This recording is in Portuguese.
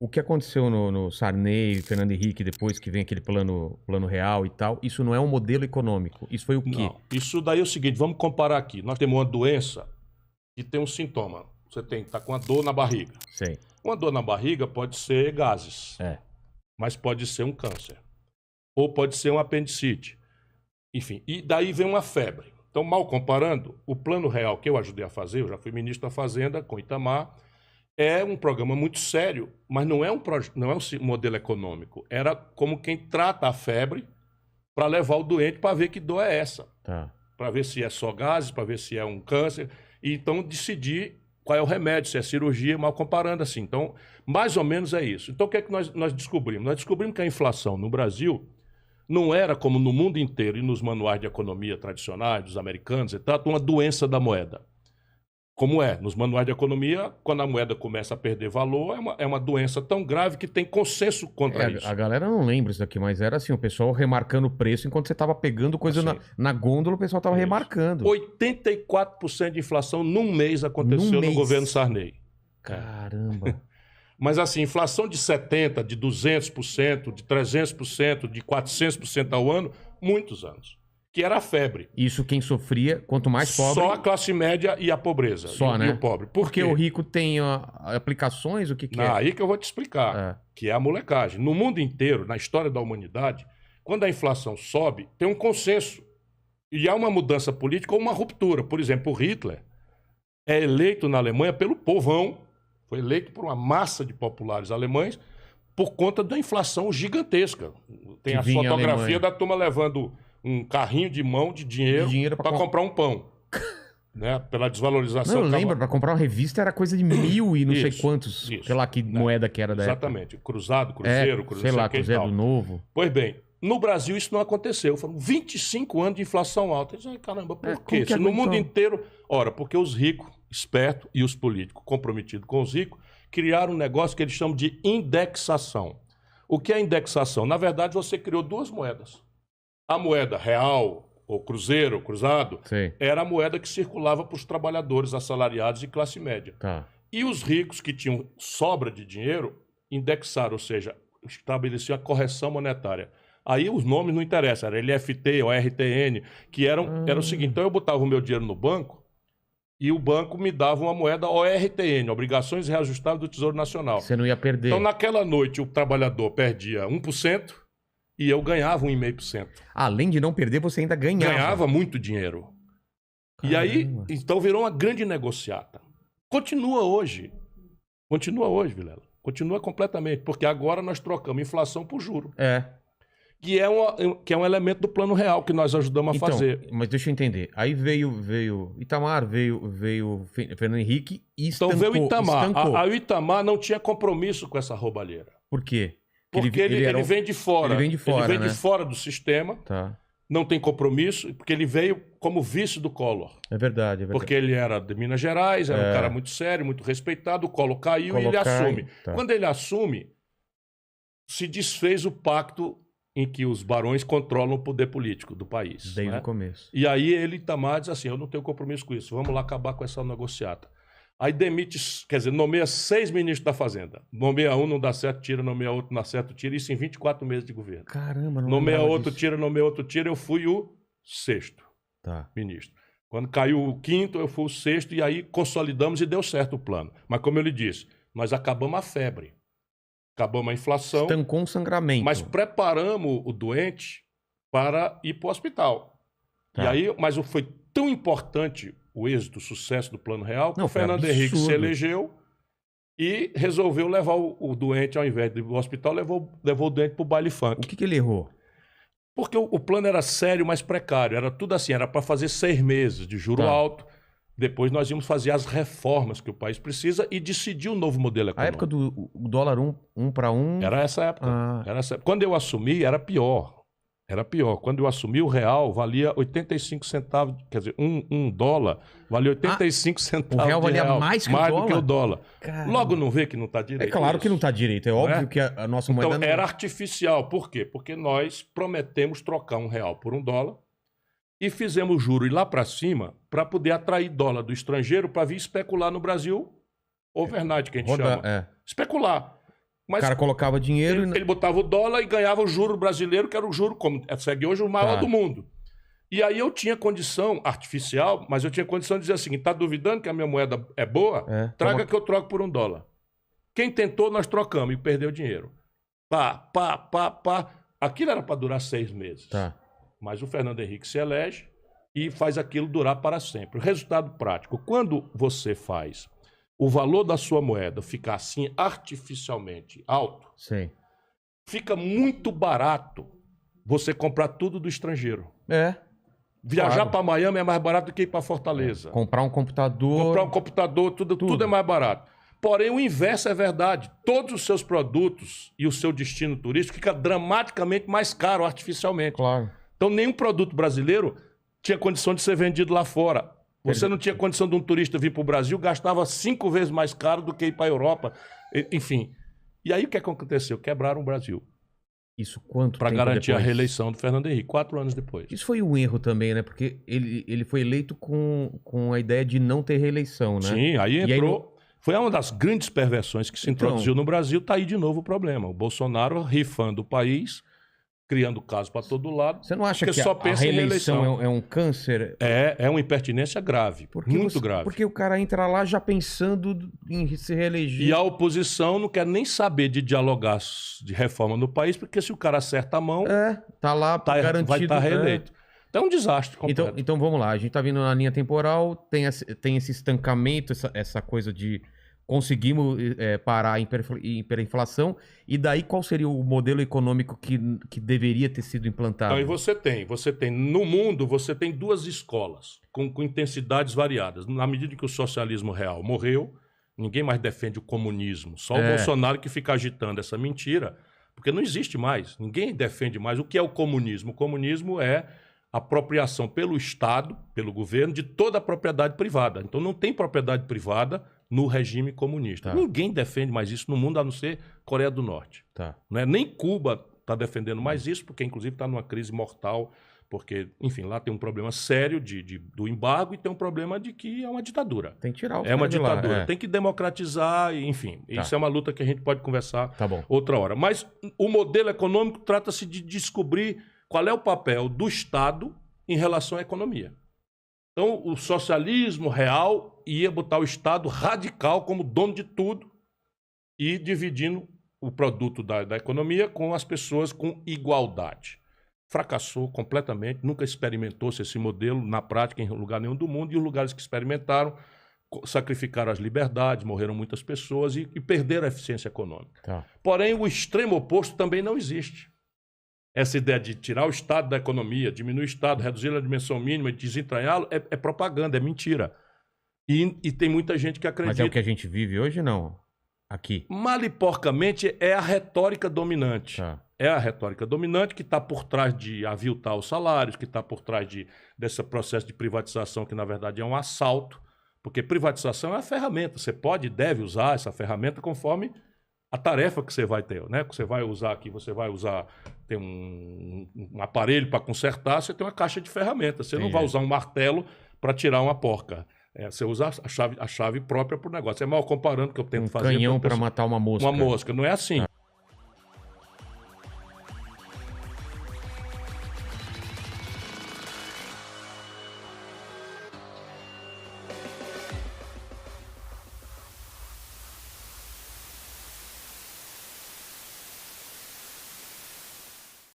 O que aconteceu no Sarney, Fernando Henrique, depois que vem aquele plano real e tal, isso não é um modelo econômico. Isso foi o quê? Não, isso daí é o seguinte, vamos comparar aqui. Nós temos uma doença que tem um sintoma. Você tá com uma dor na barriga. Sei. Uma dor na barriga pode ser gases, mas pode ser um câncer. Ou pode ser um apendicite. Enfim, e daí vem uma febre. Então, mal comparando, o Plano Real que eu ajudei a fazer, eu já fui ministro da Fazenda com Itamar, é um programa muito sério, mas não é um modelo econômico. Era como quem trata a febre para levar o doente para ver que dor é essa. Tá. Para ver se é só gases, para ver se é um câncer. E então decidir qual é o remédio, se é cirurgia, mal comparando assim. Então, mais ou menos é isso. Então, o que é que nós descobrimos? Nós descobrimos que a inflação no Brasil não era, como no mundo inteiro e nos manuais de economia tradicionais, dos americanos e tal, uma doença da moeda. Como é? Nos manuais de economia, quando a moeda começa a perder valor, é uma doença tão grave que tem consenso contra isso. A galera não lembra isso daqui, mas era assim, o pessoal remarcando o preço enquanto você tava pegando coisa Assim, na gôndola, o pessoal tava remarcando. 84% de inflação num mês aconteceu no governo Sarney. Caramba. Mas assim, inflação de 70%, de 200%, de 300%, de 400% ao ano, muitos anos. Que era a febre. Isso quem sofria, quanto mais pobre... Só a classe média e a pobreza. Só, e né? o pobre. Porque o rico tem aplicações, o que é? Aí que eu vou te explicar, que é a molecagem. No mundo inteiro, na história da humanidade, quando a inflação sobe, tem um consenso. E há uma mudança política ou uma ruptura. Por exemplo, o Hitler é eleito na Alemanha pelo povão, foi eleito por uma massa de populares alemães por conta da inflação gigantesca. Tem a fotografia da turma levando um carrinho de mão de dinheiro para comprar um pão. Né? Pela desvalorização. Não, eu lembro, para comprar uma revista era coisa de 1000 e não sei quantos, sei lá que moeda que era da época. Exatamente. Cruzado, Cruzeiro, sei lá, Cruzeiro Novo. Pois bem, no Brasil isso não aconteceu. Foram 25 anos de inflação alta. Eu disse, caramba, por quê? Se no mundo inteiro... Ora, porque os ricos, espertos, e os políticos comprometidos com os ricos, criaram um negócio que eles chamam de indexação. O que é indexação? Na verdade, você criou duas moedas. A moeda real, ou cruzeiro, cruzado, era a moeda que circulava para os trabalhadores assalariados e classe média. E os ricos que tinham sobra de dinheiro, indexaram, ou seja, estabeleciam a correção monetária. Aí os nomes não interessam, era LFT ou RTN, que era o seguinte, então eu botava o meu dinheiro no banco, e o banco me dava uma moeda ORTN, Obrigações Reajustáveis do Tesouro Nacional. Você não ia perder. Então naquela noite o trabalhador perdia 1%, e eu ganhava 1,5%. Além de não perder, você ainda ganhava. Ganhava muito dinheiro. Caramba. E aí, então virou uma grande negociata. Continua hoje, Vilela. Continua completamente, porque agora nós trocamos inflação por juro. Que é um elemento do Plano Real que nós ajudamos a fazer. Mas deixa eu entender. Aí veio Itamar, veio Fernando Henrique e estancou. Então veio Itamar. O Itamar não tinha compromisso com essa roubalheira. Por quê? Porque ele vem de fora. Ele vem de fora, do sistema. Não tem compromisso, porque ele veio como vice do Collor. É verdade. Porque ele era de Minas Gerais, era um cara muito sério, muito respeitado. O Collor caiu e ele assume. Quando ele assume, se desfez o pacto em que os barões controlam o poder político do país. Desde o começo. E aí ele, Itamar, diz assim, eu não tenho compromisso com isso, vamos lá acabar com essa negociata. Aí demite, quer dizer, nomeia 6 ministros da Fazenda. Nomeia um, não dá certo, tira, nomeia outro, não dá certo, tira. Isso em 24 meses de governo. Caramba, não nomeia outro, tira, nomeia outro, tira. Eu fui o 6º ministro. Quando caiu o 5º, eu fui o 6º, e aí consolidamos e deu certo o plano. Mas como eu lhe disse, nós acabamos a febre. Acabamos a inflação. Estancou um sangramento. Mas preparamos o doente para ir para o hospital. E aí, mas foi tão importante o êxito, o sucesso do Plano Real, que o Fernando Henrique se elegeu e resolveu levar o doente, ao invés de ir para o hospital, levou o doente para o baile funk. O que ele errou? Porque o plano era sério, mas precário. Era tudo assim, era para fazer 6 meses de juro alto. Depois nós íamos fazer as reformas que o país precisa e decidir um novo modelo econômico. A época do dólar 1 para 1... Era essa época. Era essa época. Quando eu assumi, era pior. Era pior. Quando eu assumi, o real valia 85 centavos. Quer dizer, um dólar valia 85 centavos. O real valia mais que o dólar? Mais do que o dólar. Caramba. Logo não vê que não está direito. É claro que não está direito. É óbvio que a nossa moeda... Então, era artificial. Por quê? Porque nós prometemos trocar um real por um dólar e fizemos juro ir lá para cima para poder atrair dólar do estrangeiro para vir especular no Brasil overnight, que a gente chama. Especular. Mas o cara colocava dinheiro... Ele botava o dólar e ganhava o juro brasileiro, que era o juro, como segue hoje, o maior do mundo. E aí eu tinha condição artificial, mas eu tinha condição de dizer assim, tá duvidando que a minha moeda é boa? Traga que eu troco por $1. Quem tentou, nós trocamos e perdeu dinheiro. Pá. Aquilo era para durar 6 meses. Tá. Mas o Fernando Henrique se elege e faz aquilo durar para sempre. O resultado prático, quando você faz o valor da sua moeda ficar assim artificialmente alto, sim, fica muito barato você comprar tudo do estrangeiro. Viajar para Miami é mais barato do que ir para Fortaleza. Comprar um computador... Tudo é mais barato. Porém, o inverso é verdade. Todos os seus produtos e o seu destino turístico fica dramaticamente mais caro artificialmente. Claro. Então, nenhum produto brasileiro tinha condição de ser vendido lá fora. Você não tinha condição de um turista vir para o Brasil, gastava 5 vezes mais caro do que ir para a Europa. Enfim. E aí, o que aconteceu? Quebraram o Brasil. Isso quanto tempo para garantir depois? A reeleição do Fernando Henrique, 4 anos depois. Isso foi um erro também, né? Porque ele foi eleito com a ideia de não ter reeleição, né? Sim, aí entrou... Foi uma das grandes perversões que se introduziu no Brasil. Tá aí de novo o problema. O Bolsonaro rifando o país, criando caso para todo lado. Você não acha que a reeleição é um câncer? É uma impertinência grave, muito grave. Porque o cara entra lá já pensando em se reeleger. E a oposição não quer nem saber de dialogar de reforma no país, porque se o cara acerta a mão... tá lá garantido. Vai estar reeleito. Então é um desastre completo. Então vamos lá, a gente tá vindo na linha temporal, tem esse estancamento, essa coisa de conseguimos parar a hiperinflação, e daí qual seria o modelo econômico que deveria ter sido implantado? Então, e você tem, no mundo, você tem 2 escolas com intensidades variadas. Na medida que o socialismo real morreu, ninguém mais defende o comunismo, só o Bolsonaro que fica agitando essa mentira, porque não existe mais, ninguém defende mais. O que é o comunismo? O comunismo é apropriação pelo Estado, pelo governo, de toda a propriedade privada. Então não tem propriedade privada no regime comunista. Ninguém defende mais isso no mundo, a não ser Coreia do Norte. Não é? Nem Cuba está defendendo mais isso, porque inclusive está numa crise mortal, porque, enfim, lá tem um problema sério do embargo e tem um problema de que é uma ditadura. Tem que tirar o É uma ditadura. Tem que democratizar, enfim. Isso é uma luta que a gente pode conversar outra hora. Mas o modelo econômico trata-se de descobrir qual é o papel do Estado em relação à economia. Então, o socialismo real ia botar o Estado radical como dono de tudo e dividindo o produto da economia com as pessoas com igualdade. Fracassou completamente, nunca experimentou-se esse modelo na prática em lugar nenhum do mundo, e os lugares que experimentaram sacrificaram as liberdades, morreram muitas pessoas e perderam a eficiência econômica. Porém, o extremo oposto também não existe. Essa ideia de tirar o Estado da economia, diminuir o Estado, reduzir a dimensão mínima e desentranhá-lo é propaganda, é mentira. E tem muita gente que acredita... Mas é o que a gente vive hoje, não? Aqui? Mal e porcamente é a retórica dominante. É a retórica dominante que está por trás de aviltar os salários, que está por trás desse processo de privatização, que na verdade é um assalto, porque privatização é uma ferramenta. Você pode e deve usar essa ferramenta conforme a tarefa que você vai ter, né? Você vai usar aqui, tem um aparelho para consertar, você tem uma caixa de ferramentas. Você não vai usar um martelo para tirar uma porca. Você usa a chave própria para o negócio. É mal comparando que eu tento fazer. Um canhão para matar uma mosca. Uma mosca, não é assim.